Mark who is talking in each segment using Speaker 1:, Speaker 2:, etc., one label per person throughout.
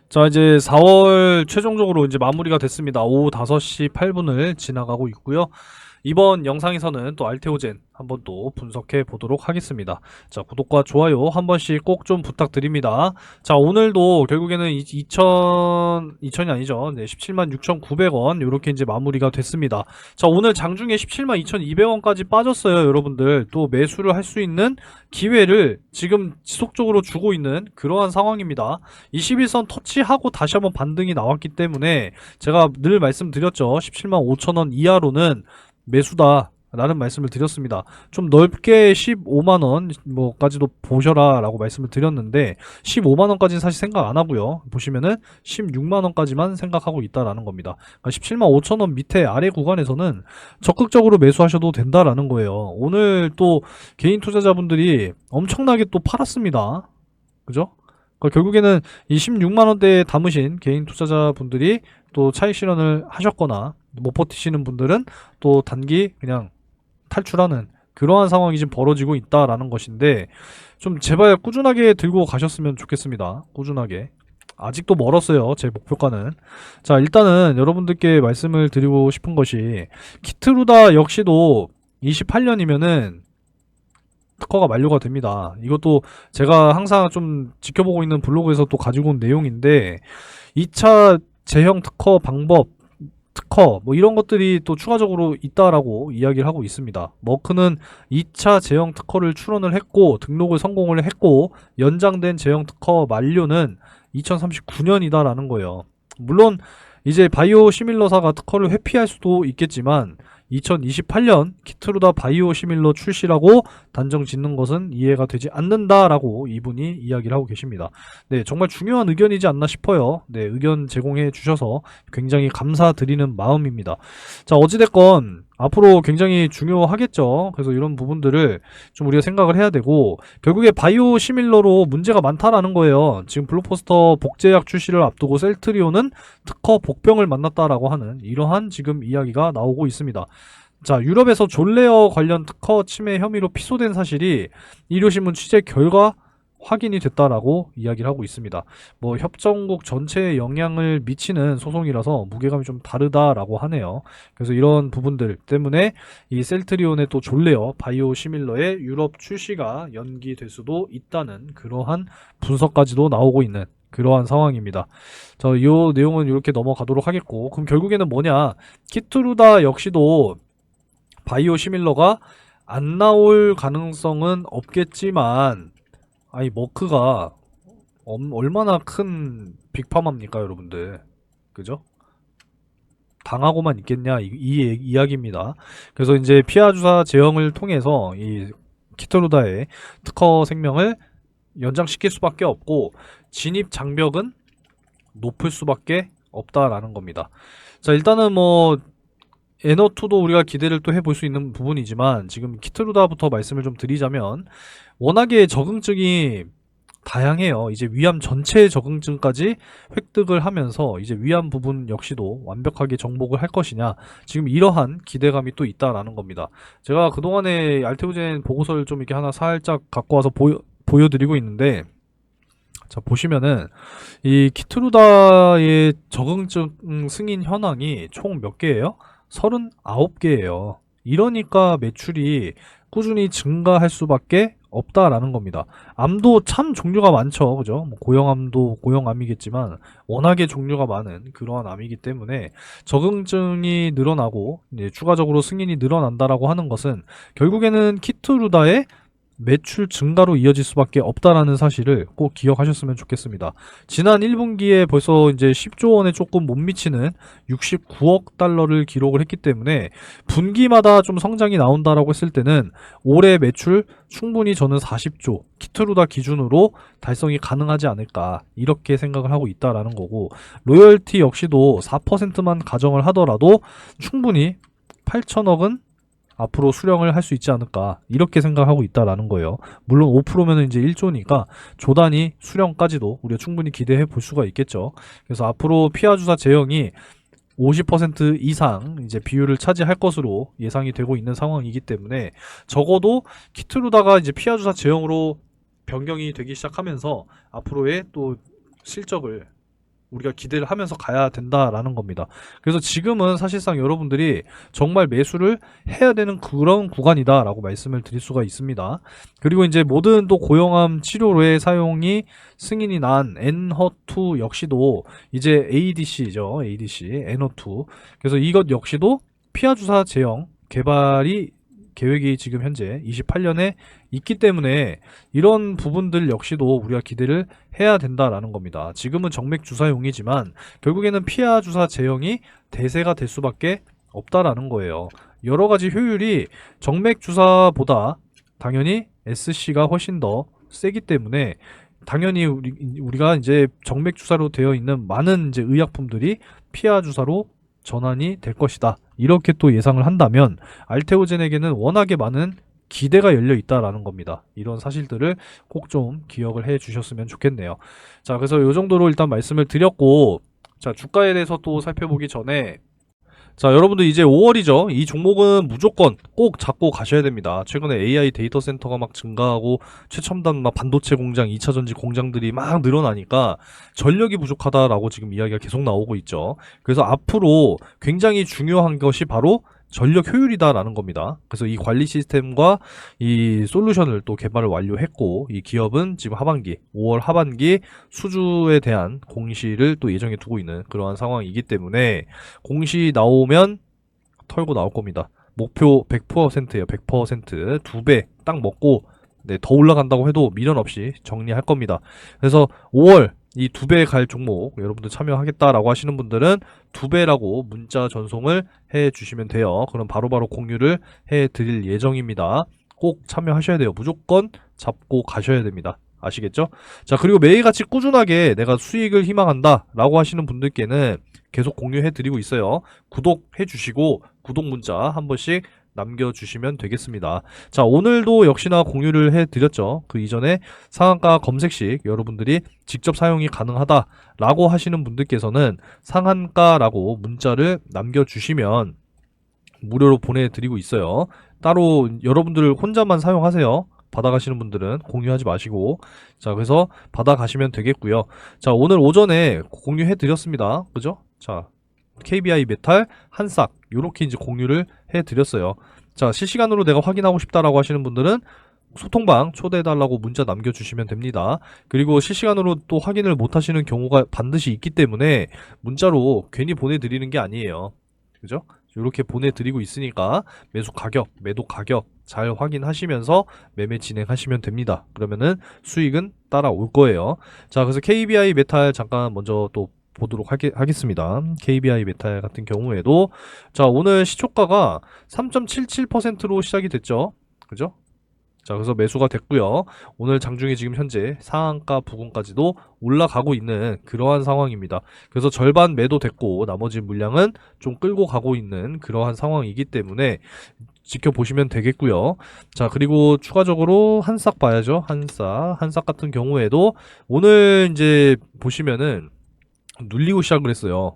Speaker 1: 자, 이제 4월 최종적으로 이제 마무리가 됐습니다. 오후 5시 8분을 지나가고 있고요. 이번 영상에서는 또 알테오젠 한번 또 분석해 보도록 하겠습니다. 자, 구독과 좋아요 한 번씩 꼭 좀 부탁드립니다. 자, 오늘도 결국에는 2000이 아니죠. 네, 17만 6,900원 이렇게 이제 마무리가 됐습니다. 자, 오늘 장중에 17만 2,200원까지 빠졌어요, 여러분들. 또 매수를 할 수 있는 기회를 지금 지속적으로 주고 있는 그러한 상황입니다. 21선 터치하고 다시 한번 반등이 나왔기 때문에 제가 늘 말씀드렸죠. 17만 5천원 이하로는 매수다 라는 말씀을 드렸습니다. 좀 넓게 15만원 뭐까지도 보셔라 라고 말씀을 드렸는데 15만원까지는 사실 생각 안 하고요. 보시면은 16만원까지만 생각하고 있다라는 겁니다. 그러니까 17만 5천원 밑에 아래 구간에서는 적극적으로 매수하셔도 된다라는 거예요. 오늘 또 개인 투자자분들이 엄청나게 또 팔았습니다. 그죠? 그러니까 결국에는 이 16만원대에 담으신 개인 투자자분들이 또 차익 실현을 하셨거나 못 버티시는 분들은 또 단기 그냥 탈출하는 그러한 상황이 지금 벌어지고 있다라는 것인데 좀 제발 꾸준하게 들고 가셨으면 좋겠습니다. 꾸준하게. 아직도 멀었어요. 제 목표가는. 자, 일단은 여러분들께 말씀을 드리고 싶은 것이 키트루다 역시도 28년이면은 특허가 만료가 됩니다. 이것도 제가 항상 좀 지켜보고 있는 블로그에서 또 가지고 온 내용인데 2차 제형 특허 방법 특허 뭐 이런 것들이 또 추가적으로 있다라고 이야기를 하고 있습니다. 머크는 2차 제형 특허를 출원을 했고 등록을 성공을 했고 연장된 제형 특허 만료는 2039년이다라는 거예요. 물론 이제 바이오 시밀러사가 특허를 회피할 수도 있겠지만 2028년 키트루다 바이오 시밀러 출시라고 단정 짓는 것은 이해가 되지 않는다라고 이분이 이야기를 하고 계십니다. 네, 정말 중요한 의견이지 않나 싶어요. 네, 의견 제공해 주셔서 굉장히 감사드리는 마음입니다. 자, 어찌됐건 앞으로 굉장히 중요하겠죠. 그래서 이런 부분들을 좀 우리가 생각을 해야 되고 결국에 바이오 시밀러로 문제가 많다라는 거예요. 지금 블록버스터 복제약 출시를 앞두고 셀트리온은 특허 복병을 만났다라고 하는 이러한 지금 이야기가 나오고 있습니다. 자, 유럽에서 존레어 관련 특허 침해 혐의로 피소된 사실이 일요신문 취재 결과 확인이 됐다라고 이야기를 하고 있습니다. 뭐 협정국 전체에 영향을 미치는 소송이라서 무게감이 좀 다르다라고 하네요. 그래서 이런 부분들 때문에 이 셀트리온의 또 존레어 바이오 시밀러의 유럽 출시가 연기될 수도 있다는 그러한 분석까지도 나오고 있는 그러한 상황입니다. 자, 이 내용은 이렇게 넘어가도록 하겠고 그럼 결국에는 뭐냐 키트루다 역시도 바이오 시밀러가 안 나올 가능성은 없겠지만 아니 머크가 얼마나 큰 빅파마입니까 여러분들. 그죠? 당하고만 있겠냐 이 이야기입니다. 그래서 이제 피하 주사 제형을 통해서 이 키토루다의 특허 생명을 연장시킬 수밖에 없고 진입 장벽은 높을 수밖에 없다라는 겁니다. 자, 일단은 뭐 에너2도 우리가 기대를 또 해볼 수 있는 부분이지만 지금 키트루다부터 말씀을 좀 드리자면 워낙에 적응증이 다양해요. 이제 위암 전체 적응증까지 획득을 하면서 이제 위암 부분 역시도 완벽하게 정복을 할 것이냐 지금 이러한 기대감이 또 있다라는 겁니다. 제가 그동안에 알테오젠 보고서를 좀 이렇게 하나 살짝 갖고 와서 보여드리고 있는데 자, 보시면은 이 키트루다의 적응증 승인 현황이 총 몇 개예요? 39개예요. 이러니까 매출이 꾸준히 증가할 수밖에 없다라는 겁니다. 암도 참 종류가 많죠. 그죠? 뭐 고형암도 고형암이겠지만 워낙에 종류가 많은 그러한 암이기 때문에 적응증이 늘어나고 이제 추가적으로 승인이 늘어난다라고 하는 것은 결국에는 키트루다의 매출 증가로 이어질 수밖에 없다라는 사실을 꼭 기억하셨으면 좋겠습니다. 지난 1분기에 벌써 이제 10조 원에 조금 못 미치는 69억 달러를 기록을 했기 때문에 분기마다 좀 성장이 나온다라고 했을 때는 올해 매출 충분히 저는 40조 키트루다 기준으로 달성이 가능하지 않을까 이렇게 생각을 하고 있다라는 거고 로열티 역시도 4%만 가정을 하더라도 충분히 8천억은 앞으로 수령을 할 수 있지 않을까 이렇게 생각하고 있다라는 거예요. 물론 5%면은 이제 1조니까 조단위 수령까지도 우리가 충분히 기대해 볼 수가 있겠죠. 그래서 앞으로 피하 주사 제형이 50% 이상 이제 비율을 차지할 것으로 예상이 되고 있는 상황이기 때문에 적어도 키트루다가 이제 피하 주사 제형으로 변경이 되기 시작하면서 앞으로의 또 실적을 우리가 기대를 하면서 가야 된다라는 겁니다. 그래서 지금은 사실상 여러분들이 정말 매수를 해야 되는 그런 구간이다라고 말씀을 드릴 수가 있습니다. 그리고 이제 모든 또 고형암 치료로의 사용이 승인이 난 엔허2 역시도 이제 ADC죠. ADC, 엔허2. 그래서 이것 역시도 피하 주사 제형 개발이 계획이 지금 현재 28년에 있기 때문에 이런 부분들 역시도 우리가 기대를 해야 된다라는 겁니다. 지금은 정맥 주사용이지만 결국에는 피하 주사 제형이 대세가 될 수밖에 없다라는 거예요. 여러 가지 효율이 정맥 주사보다 당연히 SC가 훨씬 더 세기 때문에 당연히 우리가 이제 정맥 주사로 되어 있는 많은 이제 의약품들이 피하 주사로 전환이 될 것이다. 이렇게 또 예상을 한다면 알테오젠에게는 워낙에 많은 기대가 열려 있다라는 겁니다. 이런 사실들을 꼭 좀 기억을 해 주셨으면 좋겠네요. 자, 그래서 이 정도로 일단 말씀을 드렸고, 자, 주가에 대해서 또 살펴보기 전에, 자, 여러분들 이제 5월이죠. 이 종목은 무조건 꼭 잡고 가셔야 됩니다. 최근에 AI 데이터 센터가 막 증가하고 최첨단 막 반도체 공장, 2차 전지 공장들이 막 늘어나니까 전력이 부족하다라고 지금 이야기가 계속 나오고 있죠. 그래서 앞으로 굉장히 중요한 것이 바로 전력 효율이다라는 겁니다. 그래서 이 관리 시스템과 이 솔루션을 또 개발을 완료했고, 이 기업은 지금 하반기, 5월 하반기 수주에 대한 공시를 또 예정해 두고 있는 그러한 상황이기 때문에 공시 나오면 털고 나올 겁니다. 목표 100%예요. 100%. 2배 딱 먹고 네, 더 올라간다고 해도 미련 없이 정리할 겁니다. 그래서 5월 이 2배 갈 종목 여러분들 참여하겠다라고 하시는 분들은 2배라고 문자 전송을 해 주시면 돼요. 그럼 바로바로 공유를 해 드릴 예정입니다. 꼭 참여하셔야 돼요. 무조건 잡고 가셔야 됩니다. 아시겠죠? 자, 그리고 매일같이 꾸준하게 내가 수익을 희망한다 라고 하시는 분들께는 계속 공유해 드리고 있어요. 구독해 주시고 구독 문자 한 번씩 남겨주시면 되겠습니다. 자, 오늘도 역시나 공유를 해드렸죠. 그 이전에 상한가 검색식 여러분들이 직접 사용이 가능하다라고 하시는 분들께서는 상한가라고 문자를 남겨주시면 무료로 보내드리고 있어요. 따로 여러분들 혼자만 사용하세요. 받아가시는 분들은 공유하지 마시고. 자, 그래서 받아가시면 되겠고요. 자, 오늘 오전에 공유해드렸습니다. 그죠? 자, KBI 메탈 한싹 요렇게 이제 공유를 해드렸어요. 자, 실시간으로 내가 확인하고 싶다라고 하시는 분들은 소통방 초대해달라고 문자 남겨주시면 됩니다. 그리고 실시간으로 또 확인을 못하시는 경우가 반드시 있기 때문에 문자로 괜히 보내드리는 게 아니에요. 그죠? 이렇게 보내드리고 있으니까 매수 가격, 매도 가격 잘 확인하시면서 매매 진행하시면 됩니다. 그러면은 수익은 따라올 거예요. 자, 그래서 KBI 메탈 잠깐 먼저 또 보도록 하겠습니다. KBI 메탈 같은 경우에도 자, 오늘 시초가가 3.77%로 시작이 됐죠. 그죠? 자, 그래서 매수가 됐고요. 오늘 장중에 지금 현재 상한가 부근까지도 올라가고 있는 그러한 상황입니다. 그래서 절반 매도됐고 나머지 물량은 좀 끌고 가고 있는 그러한 상황이기 때문에 지켜보시면 되겠고요. 자, 그리고 추가적으로 한싹 봐야죠. 한싹 같은 경우에도 오늘 이제 보시면은 눌리고 시작을 했어요.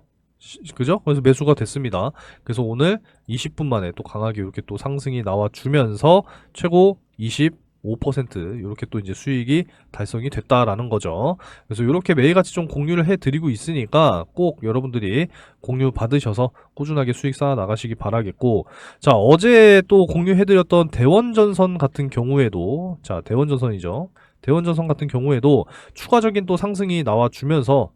Speaker 1: 그죠? 그래서 매수가 됐습니다. 그래서 오늘 20분 만에 또 강하게 이렇게 또 상승이 나와주면서 최고 25% 이렇게 또 이제 수익이 달성이 됐다라는 거죠. 그래서 이렇게 매일같이 좀 공유를 해드리고 있으니까 꼭 여러분들이 공유 받으셔서 꾸준하게 수익 쌓아 나가시기 바라겠고, 자, 어제 또 공유해드렸던 대원전선 같은 경우에도, 자, 대원전선이죠. 대원전선 같은 경우에도 추가적인 또 상승이 나와주면서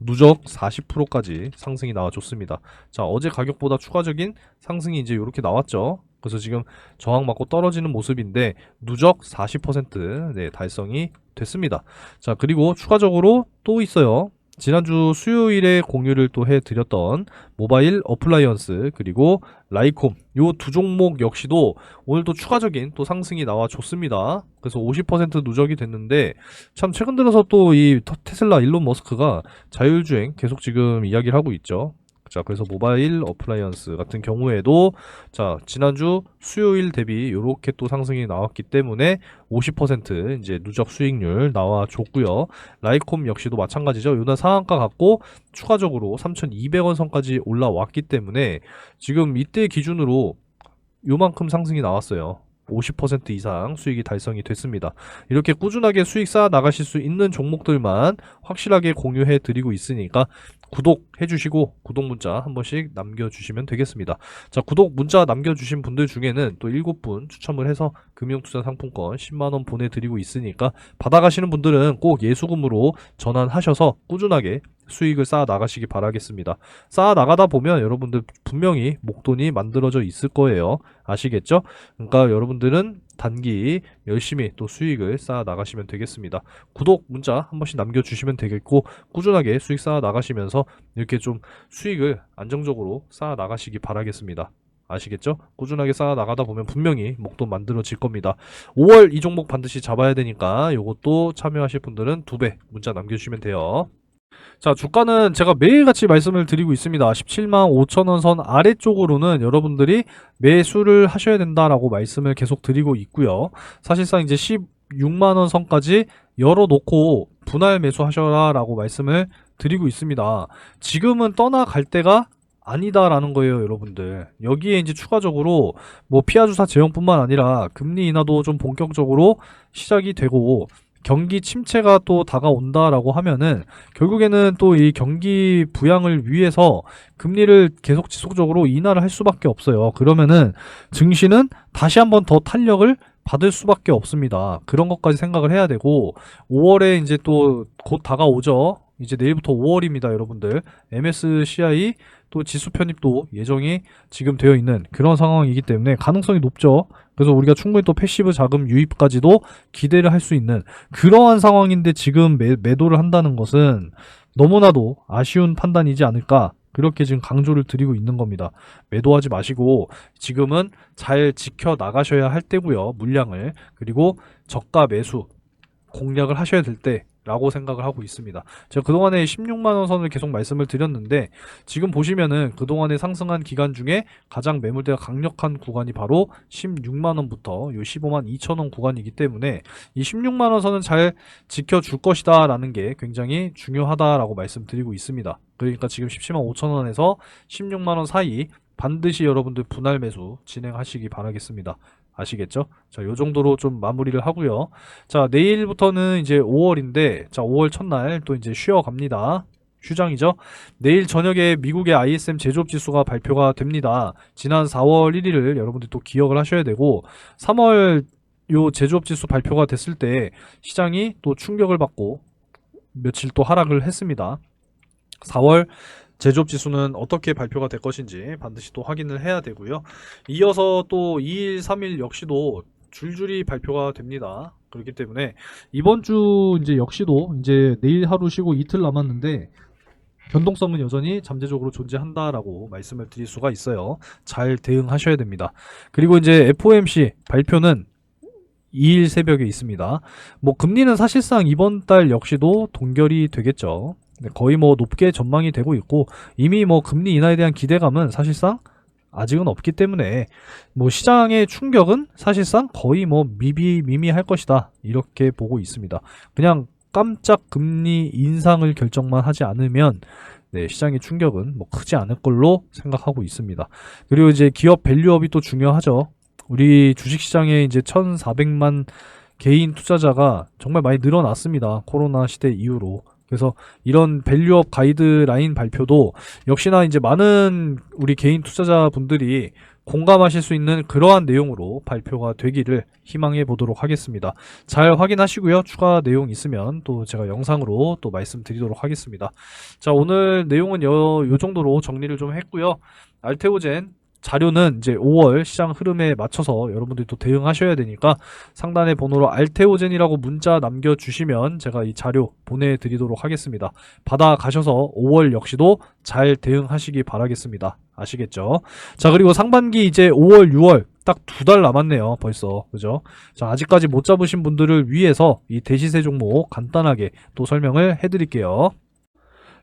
Speaker 1: 누적 40%까지 상승이 나와줬습니다. 자, 어제 가격보다 추가적인 상승이 이제 이렇게 나왔죠. 그래서 지금 저항 맞고 떨어지는 모습인데 누적 40% 네, 달성이 됐습니다. 자, 그리고 추가적으로 또 있어요. 지난주 수요일에 공유를 또 해드렸던 모바일 어플라이언스 그리고 라이콤 요 두 종목 역시도 오늘 또 추가적인 또 상승이 나와줬습니다. 그래서 50% 누적이 됐는데 참 최근 들어서 또 이 테슬라 일론 머스크가 자율주행 계속 지금 이야기를 하고 있죠. 자, 그래서 모바일 어플라이언스 같은 경우에도 자, 지난주 수요일 대비 요렇게 또 상승이 나왔기 때문에 50% 이제 누적 수익률 나와줬고요. 라이콤 역시도 마찬가지죠. 요날 상한가 갖고 추가적으로 3,200원 선까지 올라왔기 때문에 지금 이때 기준으로 요만큼 상승이 나왔어요. 50% 이상 수익이 달성이 됐습니다. 이렇게 꾸준하게 수익 쌓아 나가실 수 있는 종목들만 확실하게 공유해 드리고 있으니까 구독해 주시고 구독 문자 한 번씩 남겨주시면 되겠습니다. 자, 구독 문자 남겨주신 분들 중에는 또 7분 추첨을 해서 금융투자 상품권 10만원 보내드리고 있으니까 받아가시는 분들은 꼭 예수금으로 전환하셔서 꾸준하게 수익을 쌓아 나가시기 바라겠습니다. 쌓아 나가다 보면 여러분들 분명히 목돈이 만들어져 있을 거예요. 아시겠죠? 그러니까 여러분들은 단기 열심히 또 수익을 쌓아 나가시면 되겠습니다. 구독 문자 한 번씩 남겨주시면 되겠고 꾸준하게 수익 쌓아 나가시면서 이렇게 좀 수익을 안정적으로 쌓아 나가시기 바라겠습니다. 아시겠죠? 꾸준하게 쌓아 나가다 보면 분명히 목돈 만들어질 겁니다. 5월 이 종목 반드시 잡아야 되니까 요것도 참여하실 분들은 2배 문자 남겨주시면 돼요. 자, 주가는 제가 매일같이 말씀을 드리고 있습니다. 17만 5천원 선 아래쪽으로는 여러분들이 매수를 하셔야 된다라고 말씀을 계속 드리고 있고요. 사실상 이제 16만원 선까지 열어놓고 분할 매수하셔라 라고 말씀을 드리고 있습니다. 지금은 떠나갈 때가 아니다라는 거예요, 여러분들. 여기에 이제 추가적으로 뭐 피하주사 제형뿐만 아니라 금리 인하도 좀 본격적으로 시작이 되고 경기 침체가 또 다가온다라고 하면은 결국에는 또 이 경기 부양을 위해서 금리를 계속 지속적으로 인하를 할 수밖에 없어요. 그러면은 증시는 다시 한번 더 탄력을 받을 수밖에 없습니다. 그런 것까지 생각을 해야 되고 5월에 이제 또 곧 다가오죠. 이제 내일부터 5월입니다, 여러분들. MSCI 또 지수 편입도 예정이 지금 되어 있는 그런 상황이기 때문에 가능성이 높죠. 그래서 우리가 충분히 또 패시브 자금 유입까지도 기대를 할 수 있는 그러한 상황인데 지금 매도를 한다는 것은 너무나도 아쉬운 판단이지 않을까, 그렇게 지금 강조를 드리고 있는 겁니다. 매도하지 마시고 지금은 잘 지켜 나가셔야 할 때고요. 물량을. 그리고 저가 매수 공략을 하셔야 될 때 라고 생각을 하고 있습니다. 제가 그동안에 16만원 선을 계속 말씀을 드렸는데 지금 보시면은 그동안에 상승한 기간 중에 가장 매물대가 강력한 구간이 바로 16만원부터 요 15만 2천원 구간이기 때문에 이 16만원 선은 잘 지켜줄 것이다 라는 게 굉장히 중요하다라고 말씀드리고 있습니다. 그러니까 지금 17만 5천원에서 16만원 사이 반드시 여러분들 분할 매수 진행하시기 바라겠습니다. 아시겠죠? 자, 요 정도로 좀 마무리를 하고요. 자, 내일부터는 이제 5월인데, 자, 5월 첫날 또 이제 쉬어 갑니다. 휴장이죠. 내일 저녁에 미국의 ISM 제조업 지수가 발표가 됩니다. 지난 4월 1일을 여러분들 또 기억을 하셔야 되고, 3월 요 제조업 지수 발표가 됐을 때 시장이 또 충격을 받고 며칠 또 하락을 했습니다. 4월 제조업 지수는 어떻게 발표가 될 것인지 반드시 또 확인을 해야 되고요. 이어서 또 2일, 3일 역시도 줄줄이 발표가 됩니다. 그렇기 때문에 이번 주 이제 역시도 이제 내일 하루 쉬고 이틀 남았는데 변동성은 여전히 잠재적으로 존재한다라고 말씀을 드릴 수가 있어요. 잘 대응하셔야 됩니다. 그리고 이제 FOMC 발표는 2일 새벽에 있습니다. 뭐 금리는 사실상 이번 달 역시도 동결이 되겠죠. 거의 뭐 높게 전망이 되고 있고 이미 뭐 금리 인하에 대한 기대감은 사실상 아직은 없기 때문에 뭐 시장의 충격은 사실상 거의 뭐 미미할 것이다 이렇게 보고 있습니다. 그냥 깜짝 금리 인상을 결정만 하지 않으면 시장의 충격은 뭐 크지 않을 걸로 생각하고 있습니다. 그리고 이제 기업 밸류업이 또 중요하죠. 우리 주식시장에 이제 1,400만 개인 투자자가 정말 많이 늘어났습니다. 코로나 시대 이후로. 그래서 이런 밸류업 가이드라인 발표도 역시나 이제 많은 우리 개인 투자자분들이 공감하실 수 있는 그러한 내용으로 발표가 되기를 희망해 보도록 하겠습니다. 잘 확인하시고요. 추가 내용 있으면 또 제가 영상으로 또 말씀드리도록 하겠습니다. 자, 오늘 내용은 요 정도로 정리를 좀 했고요. 알테오젠 자료는 이제 5월 시장 흐름에 맞춰서 여러분들이 또 대응하셔야 되니까 상단의 번호로 알테오젠이라고 문자 남겨주시면 제가 이 자료 보내드리도록 하겠습니다. 받아가셔서 5월 역시도 잘 대응하시기 바라겠습니다. 아시겠죠? 자, 그리고 상반기 이제 5월, 6월 딱 2달 남았네요. 벌써. 그죠? 자, 아직까지 못 잡으신 분들을 위해서 이 대시세 종목 간단하게 또 설명을 해드릴게요.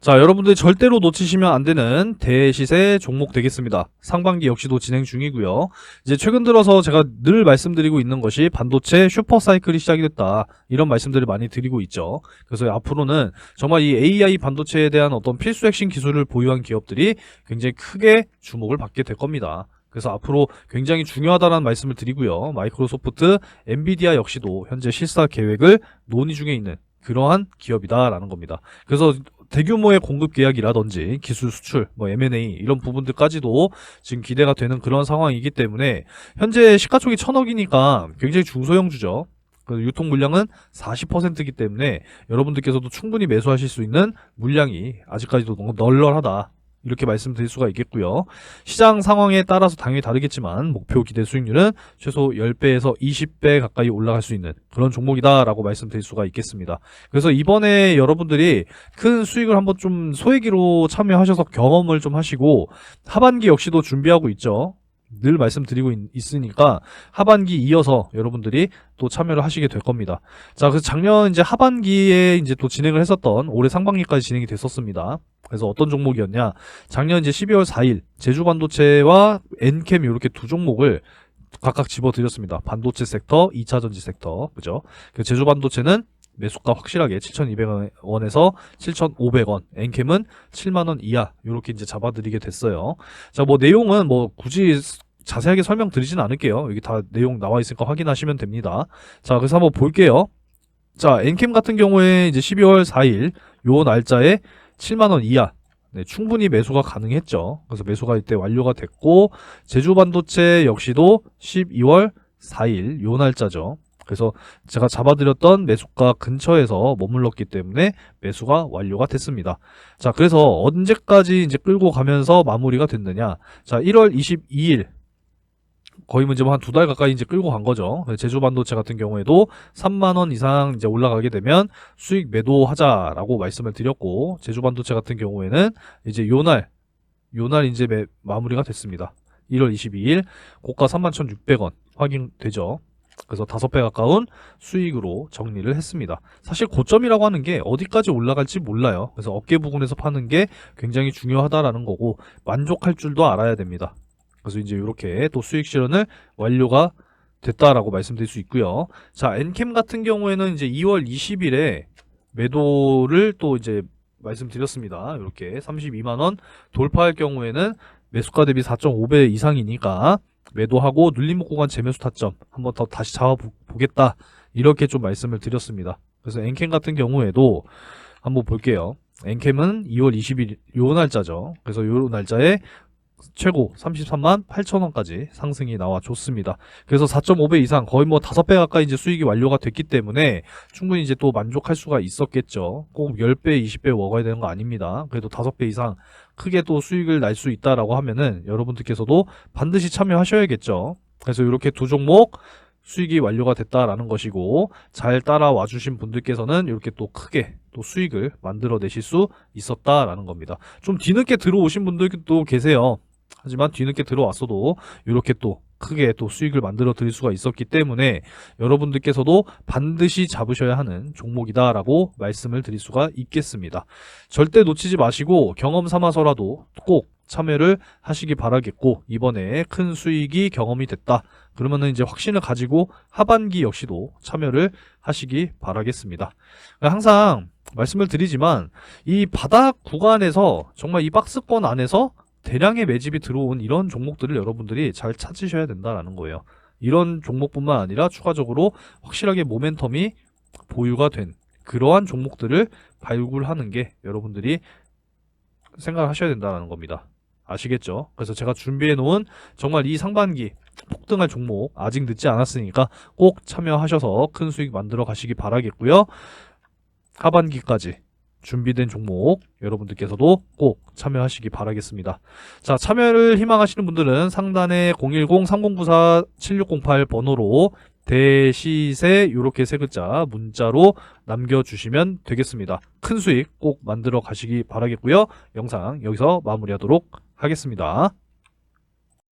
Speaker 1: 자, 여러분들 절대로 놓치시면 안 되는 대시세 종목 되겠습니다. 상반기 역시도 진행 중이고요. 이제 최근 들어서 제가 늘 말씀드리고 있는 것이 반도체 슈퍼사이클이 시작이 됐다. 이런 말씀들을 많이 드리고 있죠. 그래서 앞으로는 정말 이 AI 반도체에 대한 어떤 필수 핵심 기술을 보유한 기업들이 굉장히 크게 주목을 받게 될 겁니다. 그래서 앞으로 굉장히 중요하다는 말씀을 드리고요. 마이크로소프트, 엔비디아 역시도 현재 실사 계획을 논의 중에 있는 그러한 기업이다라는 겁니다. 그래서 대규모의 공급 계약이라든지 기술 수출, 뭐 M&A 이런 부분들까지도 지금 기대가 되는 그런 상황이기 때문에 현재 시가총액이 1,000억이니까 굉장히 중소형주죠. 그 유통 물량은 40%이기 때문에 여러분들께서도 충분히 매수하실 수 있는 물량이 아직까지도 너무 널널하다. 이렇게 말씀드릴 수가 있겠고요. 시장 상황에 따라서 당연히 다르겠지만 목표 기대 수익률은 최소 10배에서 20배 가까이 올라갈 수 있는 그런 종목이다라고 말씀드릴 수가 있겠습니다. 그래서 이번에 여러분들이 큰 수익을 한번 좀 소액으로 참여하셔서 경험을 좀 하시고 하반기 역시도 준비하고 있죠. 늘 말씀드리고 있으니까 하반기 이어서 여러분들이 또 참여를 하시게 될 겁니다. 자, 그래서 작년 이제 하반기에 이제 또 진행을 했었던 올해 상반기까지 진행이 됐었습니다. 그래서 어떤 종목이었냐? 작년 이제 12월 4일 제주반도체와 엔캠 이렇게 두 종목을 각각 집어드렸습니다. 반도체 섹터, 2차전지 섹터, 그죠? 제주반도체는 매수가 확실하게 7,200원에서 7,500원, 엔캠은 7만원 이하 이렇게 이제 잡아드리게 됐어요. 자, 뭐 내용은 뭐 굳이 자세하게 설명드리진 않을게요. 여기 다 내용 나와 있으니까 확인하시면 됩니다. 자, 그래서 한번 볼게요. 자, 엔캠 같은 경우에 이제 12월 4일 요 날짜에 7만원 이하 네, 충분히 매수가 가능했죠. 그래서 매수가 이때 완료가 됐고 제주반도체 역시도 12월 4일 요 날짜죠. 그래서 제가 잡아드렸던 매수가 근처에서 머물렀기 때문에 매수가 완료가 됐습니다. 자, 그래서 언제까지 이제 끌고 가면서 마무리가 됐느냐. 자, 1월 22일 거의 뭐 한 2달 가까이 이제 끌고 간 거죠. 제주 반도체 같은 경우에도 3만원 이상 이제 올라가게 되면 수익 매도하자라고 말씀을 드렸고, 제주 반도체 같은 경우에는 이제 요날 이제 마무리가 됐습니다. 1월 22일 고가 31,600원 확인되죠. 그래서 5배 가까운 수익으로 정리를 했습니다. 사실 고점이라고 하는 게 어디까지 올라갈지 몰라요. 그래서 어깨 부근에서 파는 게 굉장히 중요하다라는 거고 만족할 줄도 알아야 됩니다. 그래서 이제 이렇게 또 수익 실현을 완료가 됐다라고 말씀드릴 수 있고요. 자, 엔캠 같은 경우에는 이제 2월 20일에 매도를 또 이제 말씀드렸습니다. 이렇게 32만원 돌파할 경우에는 매수가 대비 4.5배 이상이니까 매도하고 눌림목 구간 재매수 타점 한번 더 다시 잡아보겠다 이렇게 좀 말씀을 드렸습니다. 그래서 엔캠 같은 경우에도 한번 볼게요. 엔캠은 2월 20일 요 날짜죠. 그래서 요 날짜에 최고 33만 8천원까지 상승이 나와줬습니다. 그래서 4.5배 이상 거의 뭐 5배 가까이 이제 수익이 완료가 됐기 때문에 충분히 이제 또 만족할 수가 있었겠죠. 꼭 10배, 20배 먹어야 되는 거 아닙니다. 그래도 5배 이상 크게 또 수익을 날 수 있다라고 하면은 여러분들께서도 반드시 참여하셔야겠죠. 그래서 이렇게 두 종목 수익이 완료가 됐다라는 것이고, 잘 따라와 주신 분들께서는 이렇게 또 크게 또 수익을 만들어 내실 수 있었다라는 겁니다. 좀 뒤늦게 들어오신 분들도 계세요. 하지만 뒤늦게 들어왔어도 이렇게 또 크게 또 수익을 만들어 드릴 수가 있었기 때문에 여러분들께서도 반드시 잡으셔야 하는 종목이다라고 말씀을 드릴 수가 있겠습니다. 절대 놓치지 마시고 경험 삼아서라도 꼭 참여를 하시기 바라겠고, 이번에 큰 수익이 경험이 됐다 그러면은 이제 확신을 가지고 하반기 역시도 참여를 하시기 바라겠습니다. 항상 말씀을 드리지만 이 바닥 구간에서 정말 이 박스권 안에서 대량의 매집이 들어온 이런 종목들을 여러분들이 잘 찾으셔야 된다라는 거예요. 이런 종목뿐만 아니라 추가적으로 확실하게 모멘텀이 보유가 된 그러한 종목들을 발굴하는 게 여러분들이 생각을 하셔야 된다는 겁니다. 아시겠죠? 그래서 제가 준비해 놓은 정말 이 상반기 폭등할 종목 아직 늦지 않았으니까 꼭 참여하셔서 큰 수익 만들어 가시기 바라겠고요. 하반기까지 준비된 종목 여러분들께서도 꼭 참여하시기 바라겠습니다. 자, 참여를 희망하시는 분들은 상단에 010-3094-7608 번호로 대시세 요렇게 세 글자 문자로 남겨주시면 되겠습니다. 큰 수익 꼭 만들어 가시기 바라겠고요. 영상 여기서 마무리하도록 하겠습니다.